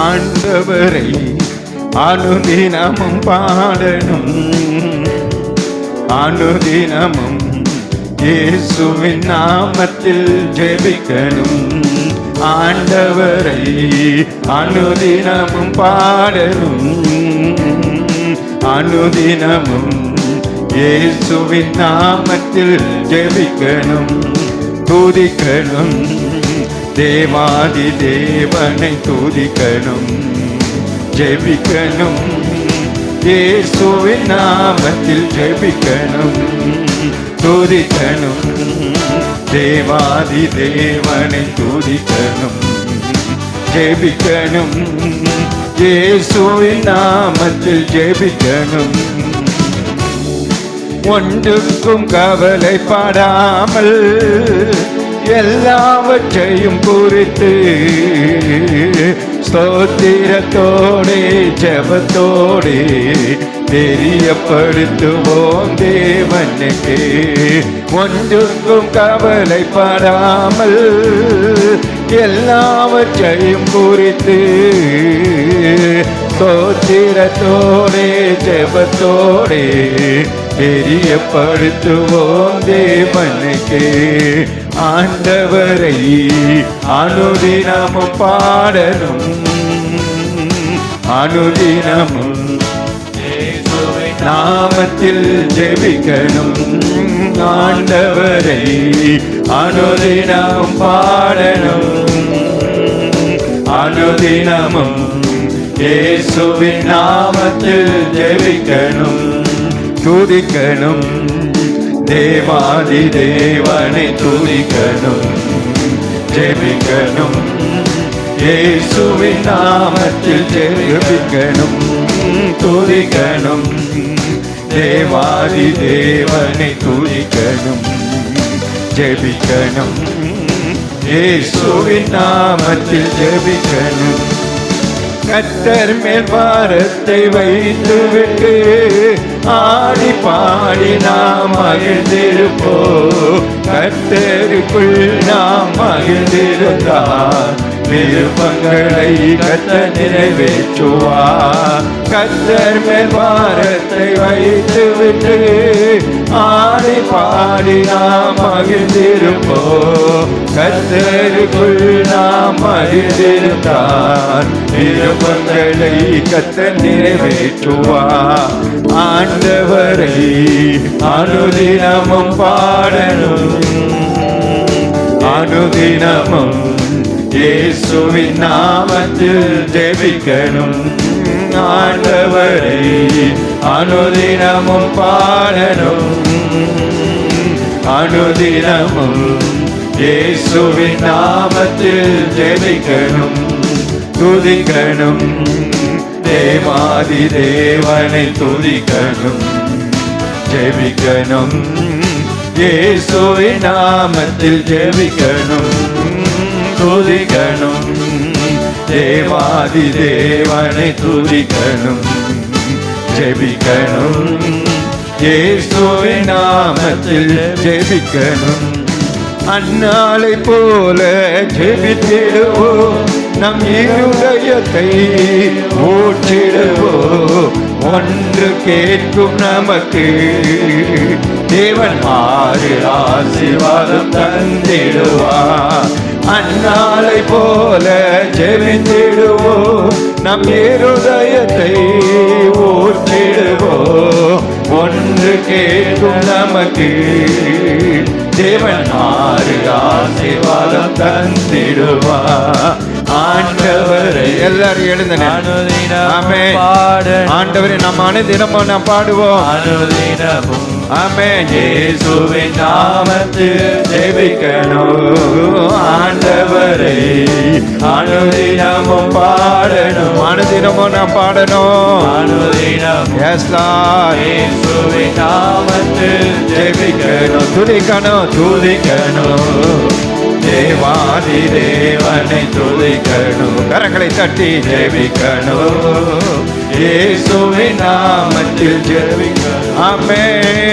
ஆண்டவரை அனுதினமும் பாடணும். அனுதினமும் இயேசுவின் நாமத்தில் ஜெபிக்கணும். ஆண்டவரை அனுதினமும் பாடணும். அனுதினமும் இயேசுவின் நாமத்தில் ஜெபிக்கணும். துதிக்கணும். தேவாதி தேவனை துதிக்கணும். ஜெபிக்கணும். இயேசுவின் நாமத்தில் ஜெபிக்கணும். துதிக்கணும். தேவாதி தேவனை துதிக்கணும். ஜெபிக்கணும். இயேசுவின் நாமத்தில் ஜெபிக்கணும். ஒன்றுக்கும் கவலைப்படாமல் எல்லாவற்றையும் குறித்து ஸ்தோத்திரத்தோடே ஜெபத்தோடே தெரியப்படுத்துவோம் தேவனுக்கு. ஒன்றுக்கும் கவலைப்படாமல் எல்லாவற்றையும் குறித்து ஸ்தோத்திரத்தோடே ஜெபத்தோடே தெரியப்படுத்துவோம் தேவனுக்கு. ஆண்டவரை அனுதினமும் பாடணும். அனுதினமும் நாமத்தில் ஜெபிக்கணும். ஆண்டவரை அனுதினமும் பாடணும். அனுதினமும் இயேசுவின் நாமத்தில் ஜெபிக்கணும். துதிக்கணும். தேவாதி தேவனை துதிக்கணும். ஜெபிக்கணும். இயேசுவின் நாமத்தில் ஜெபிக்கணும். துதிக்கணும். தேவாதி தேவனை துதிக்கணும். ஜெபிக்கணும். இயேசுவின் நாமத்தில் ஜெபிக்கணும். கர்த்தர் மேல் பாரத்தை வைத்துவிட்டு ஆடி பாடி நாம் மகிழ்ந்திருப்போம். கர்த்தருக்குள் நாம் மகிழ்ந்திருந்தார் விருப்பங்களை கர்த்தர் நிறைவேற்றுவார். கர்த்தர் மேல் பாரத்தை வைத்துவிட்டு ஆடி பாடி நாம் மகிழ்ந்திருப்போம். கர்த்தருக்குள் நாம் மகிழ்ந்திருந்தார் விருப்பங்களை கர்த்தர் நிறைவேற்றுவார். ஆண்டவரை அனுதினமும் பாடணும். அனுதினமும் இயேசுவின் நாமத்தில் ஜெபிக்கணும். ஆண்டவரை அனுதினமும் பாடணும். அனுதினமும் இயேசுவின் நாமத்தில் ஜெபிக்கணும். துதிக்கணும். தேவாதி தேவனை துதிக்கணும். ஜெபிக்கணும். இயேசுவின் நாமத்தில் ஜெபிக்கணும். துதிக்கணும். தேவாதி தேவனை துதிக்கணும். ஜெபிக்கணும். இயேசுவின் நாமத்தில் ஜெபிக்கணும். அன்னாளை போல ஜெபித்திடுவோம். நம் இருதயத்தை ஊற்றிடுவோம். ஒன்று கேட்கும் நமக்கு தேவன் மாறு ஆசீர்வாதம் தந்திடுவார். அன்னாளை போல ஜெபித்திடுவோம். நம் இருதயத்தை ஊற்றிடுவோம். ஒன்று கேட்கும் நமக்கு தேவன் மாறு ஆசீர்வாதம் தந்திடுவார். ஆண்டவரை எல்லாரும் எழுந்த ஆண்டவரை நாம் அனுதினமும் நாம் பாடுவோம். அனுதினமும் ஆமென். இயேசுவின் நாமத்தில் ஜெபிக்கணும். ஆண்டவரை அனுதினமும் பாடணும். அனுதினமும் நாம் பாடணும். அனுதினம் எஸ் லார்ட். இயேசுவின் நாமத்தில் ஜெபிக்கணும். துதிக்கணும். துதிக்கணும். தேவாதி தேவனை துதிக்கணும். கரங்களை தட்டி ஜெபிக்கணும். இயேசுவின் நாமத்தில் ஜெபிக்கணும். ஆமென்.